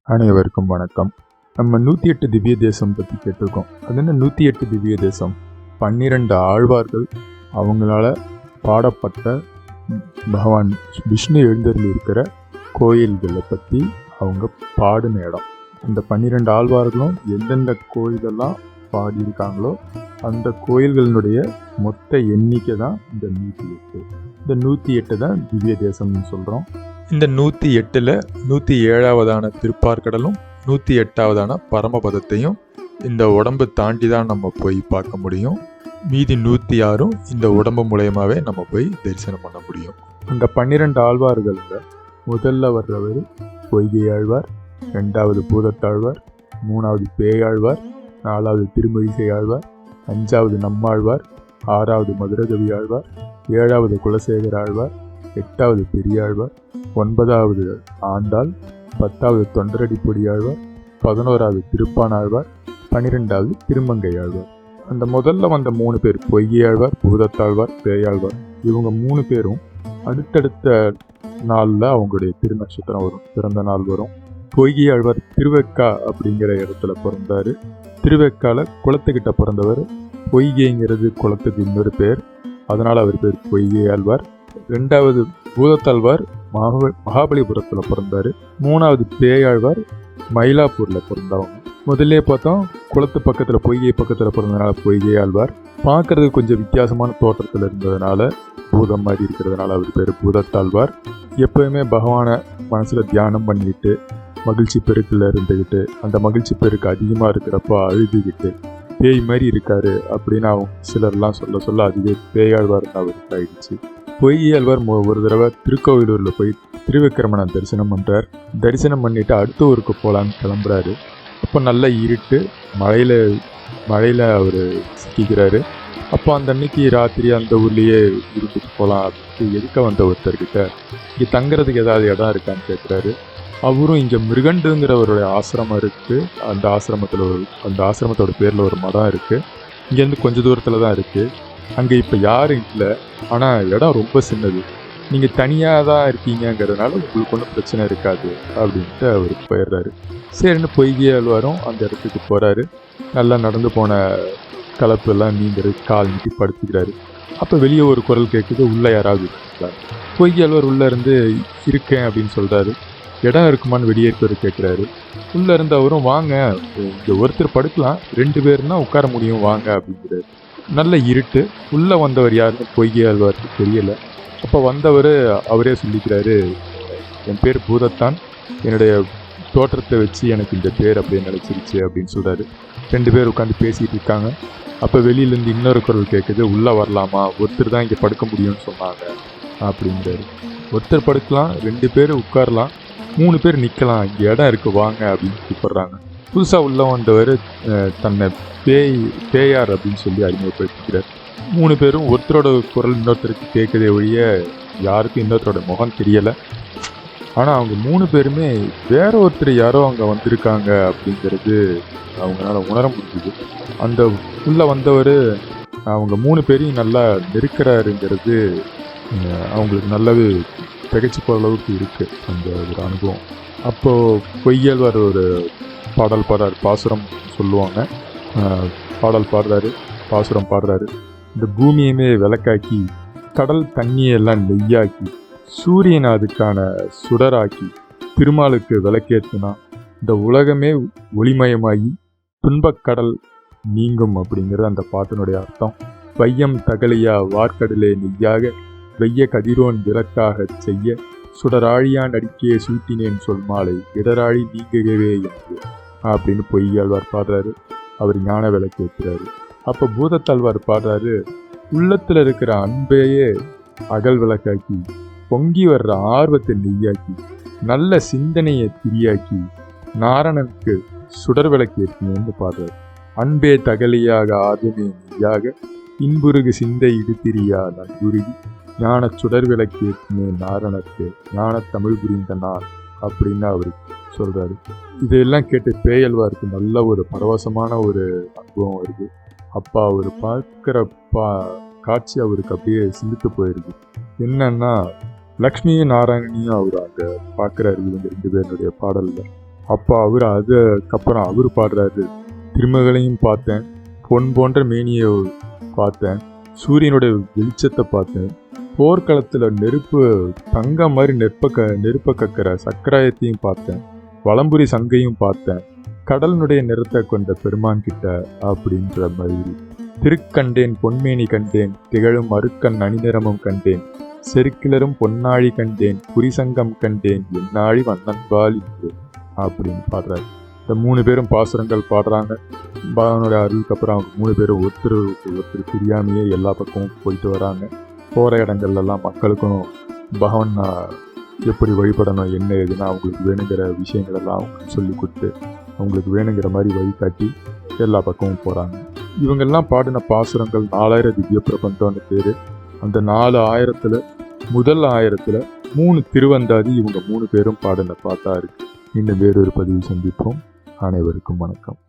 அனைவருக்கும் வணக்கம். நம்ம 108 திவ்ய தேசம் பற்றி கேட்டிருக்கோம். அது என்ன 108 திவ்ய தேசம்? 12 ஆழ்வார்கள் அவங்களால பாடப்பட்ட பகவான் விஷ்ணு எழுந்தருளி இருக்கிற கோயில்களை பற்றி அவங்க பாடின இடம். அந்த 12 ஆழ்வார்களும் எந்தெந்த கோயிலெல்லாம் பாடியிருக்காங்களோ அந்த கோயில்களினுடைய மொத்த எண்ணிக்கை தான் இந்த 108. இந்த 108 தான் திவ்ய தேசம்னு சொல்கிறோம். இந்த 108ல் 107ஆவதான திருப்பார்கடலும் 108ஆவதான பரமபதத்தையும் இந்த உடம்பு தாண்டி தான் நம்ம போய் பார்க்க முடியும். மீதி 106ம் இந்த உடம்பு மூலயமாவே நம்ம போய் தரிசனம் பண்ண முடியும். அந்த 12 ஆழ்வார்களில் முதல்ல வர்றவர் பொய்கை ஆழ்வார், 2வது பூதத்தாழ்வார், 3வது பேயாழ்வார், 4வது திருமழிசை ஆழ்வார், 5வது நம்மாழ்வார், 6வது மதுரகவி ஆழ்வார், 7வது குலசேகர ஆழ்வார், 8வது பெரியாழ்வார், 9வது ஆண்டாள், 10வது தொண்டரடிப்பொடி ஆழ்வார், 11வது திருப்பானாழ்வார், 12வது திருமங்கை ஆழ்வார். அந்த முதல்ல வந்த 3 பேர் பொய்கை ஆழ்வார், பூதத்தாழ்வார், பேயாழ்வார், இவங்க 3 பேரும் அடுத்தடுத்த நாளில் அவங்களுடைய திருநட்சத்திரம் வரும், பிறந்த நாள் வரும். பொய்கை ஆழ்வார் திருவெக்கா அப்படிங்கிற இடத்துல பிறந்தார். திருவெக்கால குளத்துக்கிட்ட பிறந்தவர். பொய்கைங்கிறது குளத்துக்கு இன்னொரு பேர், அதனால் அவர் பேர் பொய்கை ஆழ்வார். 2வது பூதத்தாழ்வார் மகாபலிபுரத்தில் பிறந்தார். 3வது பேயாழ்வார் மயிலாப்பூரில் பிறந்தவங்க. முதல்ல பார்த்தோம் குளத்து பக்கத்தில் பொய்கை பக்கத்தில் பிறந்ததுனால பொய்கை ஆழ்வார். பார்க்கறதுக்கு கொஞ்சம் வித்தியாசமான தோற்றத்தில் இருந்ததுனால, பூதம் மாதிரி இருக்கிறதுனால அவர் பேர் பூதத்தாழ்வார். எப்போயுமே பகவானை மனசில் தியானம் பண்ணிக்கிட்டு மகிழ்ச்சி பெருக்கில் இருந்துக்கிட்டு அந்த மகிழ்ச்சி பெருக்கு அதிகமாக இருக்கிறப்போ அழுதுகிட்டு பேய் மாதிரி இருக்காரு அப்படின்னு அவங்க சிலர்லாம் சொல்ல அதுவே பேயாழ்வார்னு அவருக்கு ஆயிடுச்சு. பொய்யாழ்வார் ஒரு தடவை திருக்கோவிலூரில் போய் திருவிக்கிரமனை தரிசனம் பண்ணுறார். தரிசனம் பண்ணிவிட்டு அடுத்த ஊருக்கு போகலான்னு கிளம்புறாரு. அப்போ நல்ல இருட்டு, மழையில் அவர் சிக்கிக்கிறாரு. அப்போ அந்த அன்னைக்கு ராத்திரி அந்த ஊர்லேயே இருந்துட்டு போகலாம் அப்படின்ட்டு எதுக்க வந்த ஒருத்தர்கிட்ட இங்கே தங்குறதுக்கு ஏதாவது இடம் இருக்கான்னு கேட்குறாரு. அவரும் இங்கே மிருகண்டுங்கிறவருடைய ஆசிரமம் இருக்குது, அந்த ஆசிரமத்தோட பேரில் ஒரு மடம் இருக்குது, இங்கேருந்து கொஞ்சம் தூரத்தில் தான் இருக்குது, அங்கே இப்போ யாரும் இல்லை, ஆனால் இடம் ரொம்ப சின்னது, நீங்கள் தனியாக தான் இருக்கீங்கிறதுனால உங்களுக்கு ஒன்றும் பிரச்சனை இருக்காது அப்படின்ட்டு அவர் போயிடுறாரு. சரின்னு பொய்கை ஆழ்வாரும் அந்த இடத்துக்கு போகிறாரு. நல்லா நடந்து போன கலப்பெல்லாம் நீங்கிறது, கால் நீட்டி படுத்துக்கிறாரு. அப்போ வெளியே ஒரு குரல் கேட்குது, உள்ளே யாராவது இருக்காங்க. பொய்கை ஆழ்வார் உள்ளே இருந்து இருக்கேன் அப்படின்னு சொல்கிறாரு. இடம் இருக்குமான்னு வெளியேற்பவர் கேட்குறாரு. உள்ளே இருந்து அவரும் வாங்க, இங்கே ஒருத்தர் படுக்கலாம், 2 பேர்னா உட்கார முடியும் வாங்க அப்படிங்கிறாரு. நல்ல இருட்டு. உள்ளே வந்தவர் யாருன்னு பொய்கை ஆழ்வாருக்கு தெரியலை. அப்போ வந்தவர் அவரே சொல்லிக்கிறாரு, என் பேர் பூதத்தான், என்னுடைய தோற்றத்தை வச்சு எனக்கு இந்த பேர் அப்படியே நினச்சிருச்சு அப்படின்னு சொல்கிறாரு. 2 பேர் உட்காந்து பேசிகிட்டு இருக்காங்க. அப்போ வெளியிலேருந்து இன்னொரு குரல் கேட்குது, உள்ளே வரலாமா, ஒருத்தர் தான் இங்கே படுக்க முடியும்னு சொன்னாங்க அப்படிங்கிறாரு. ஒருத்தர் படுக்கலாம், 2 பேர் உட்காரலாம், 3 பேர் நிற்கலாம், இங்கே இடம் இருக்குது வாங்க அப்படின்னு கூப்பிட்றாங்க. புதுசாக உள்ள வந்தவர் தன்னை பேயார் அப்படின்னு சொல்லி அறிமுகப்படுத்திக்கிறார். 3 பேரும் ஒருத்தரோட குரல் இன்னொருத்தருக்கு கேட்குதே ஒழிய யாருக்கும் இன்னொருத்தரோட முகம் தெரியலை. ஆனால் அவங்க 3 பேருமே வேற ஒருத்தர் யாரோ அங்கே வந்திருக்காங்க அப்படிங்கிறது அவங்களால உணர முடிஞ்சுது. அந்த உள்ளே வந்தவர் அவங்க 3 பேரையும் நல்லா நெருக்கிறாருங்கிறது அவங்களுக்கு நல்லாவே திகைச்சு போகிற அளவுக்கு இருக்குது அந்த ஒரு அனுபவம். அப்போது பொய்யாழ்வார் ஒரு பாடல் பாடுறாரு, பாசுரம் சொல்லுவாங்க. பாடல் பாடுறாரு, பாசுரம் பாடுறாரு. இந்த பூமியுமே விளக்காக்கி, கடல் தண்ணியெல்லாம் நெய்யாக்கி, சூரியன் அதுக்கான சுடராக்கி, திருமாலுக்கு விளக்கேற்றுனா இந்த உலகமே ஒளிமயமாகி துன்பக்கடல் நீங்கும் அப்படிங்கிறது அந்த பாட்டினுடைய அர்த்தம். வையம் தகலியா வார்க்கடலே நெய்யாக வெய்ய கதிரோன் விளக்காக செய்ய சுடராழியான் அடிக்கே சூட்டினேன் சொல் மாலை இடராழி நீங்கவே என்று அப்படின்னு பொய்யாழ்வார் பாடுறாரு. அவர் ஞான விளக்கு ஏற்றுறாரு. அப்போ பூதத்தாழ்வார் பாடுறாரு, உள்ளத்தில் இருக்கிற அன்பையே அகல் விளக்காக்கி, பொங்கி வர்ற ஆர்வத்தை நெய்யாக்கி, நல்ல சிந்தனையை திரியாக்கி, நாரணனுக்கு சுடர் விளக்கு ஏற்றினேன்னு பாடுறாரு. அன்பே தகலியாக ஆர்வமே நெய்யாக இன்புருகு சிந்தை இடுத்திரியா நன்புருகி ஞான சுடர் விளக்கு ஏற்றினே நாரணனுக்கு ஞான தமிழ் புரிந்த நாள் அப்படின்னு அவர் சொல்கிறாரு. இதையெல்லாம் கேட்டு பேயாழ்வாருக்கு நல்ல ஒரு பரவசமான ஒரு அனுபவம் வருது. அப்பா அவர் பார்க்குற காட்சி அவருக்கு அப்படியே சிந்தித்து போயிருக்கு. என்னன்னா, லக்ஷ்மியும் நாராயணனையும் அவர் அங்கே பார்க்குறாரு இவங்க 2 பேருடைய பாடலில். அப்போ அதுக்கப்புறம் அவர் பாடுறாரு, திருமகளையும் பார்த்தேன், பொன் போன்ற மேனியை பார்த்தேன், சூரியனுடைய வெளிச்சத்தை பார்த்தேன், போர்க்களத்தில் நெருப்பு தங்கம் மாதிரி நெருப்ப கக்கிற சக்கராயத்தையும் பார்த்தேன், வலம்புரி சங்கையும் பார்த்தேன், கடலினுடைய நிறத்தை கொண்ட பெருமான் கிட்ட அப்படின்ற மாதிரி. திருக்கண்டேன் பொன்மேனி கண்டேன், திகழும் அருக்கன் அணிநிறமும் கண்டேன், செருக்கிலரும் பொன்னாழி கண்டேன், குறிசங்கம் கண்டேன், என்னாழி வண்ணன்பால் இன்று அப்படின்னு பாடுறாரு. இந்த 3 பேரும் பாசுரங்கள் பாடுறாங்க. பகவானோட அருளுக்கு அப்புறம் அவங்க 3 பேரும் ஒருத்தர் பிரியாமையே எல்லா பக்கமும் போயிட்டு வராங்க. போகிற இடங்கள்லாம் மக்களுக்கும் பகவான் எப்படி வழிபடணும் என்ன ஏதுன்னா அவங்களுக்கு வேணுங்கிற விஷயங்கள் எல்லாம் அவங்களுக்கு சொல்லி கொடுத்து அவங்களுக்கு வேணுங்கிற மாதிரி வழிகாட்டி எல்லா பக்கமும் போகிறாங்க. இவங்கெல்லாம் பாடின பாசுரங்கள் 4000 திவ்ய பிரபந்தம்னு பேர். அந்த 4000ல் முதல் 1000ல் 3 திருவந்தாதி இவங்க 3 பேரும் பாடின பாட்டா இருக்கு. இன்னும் வேறொரு பதிவில் சந்திப்போம். அனைவருக்கும் வணக்கம்.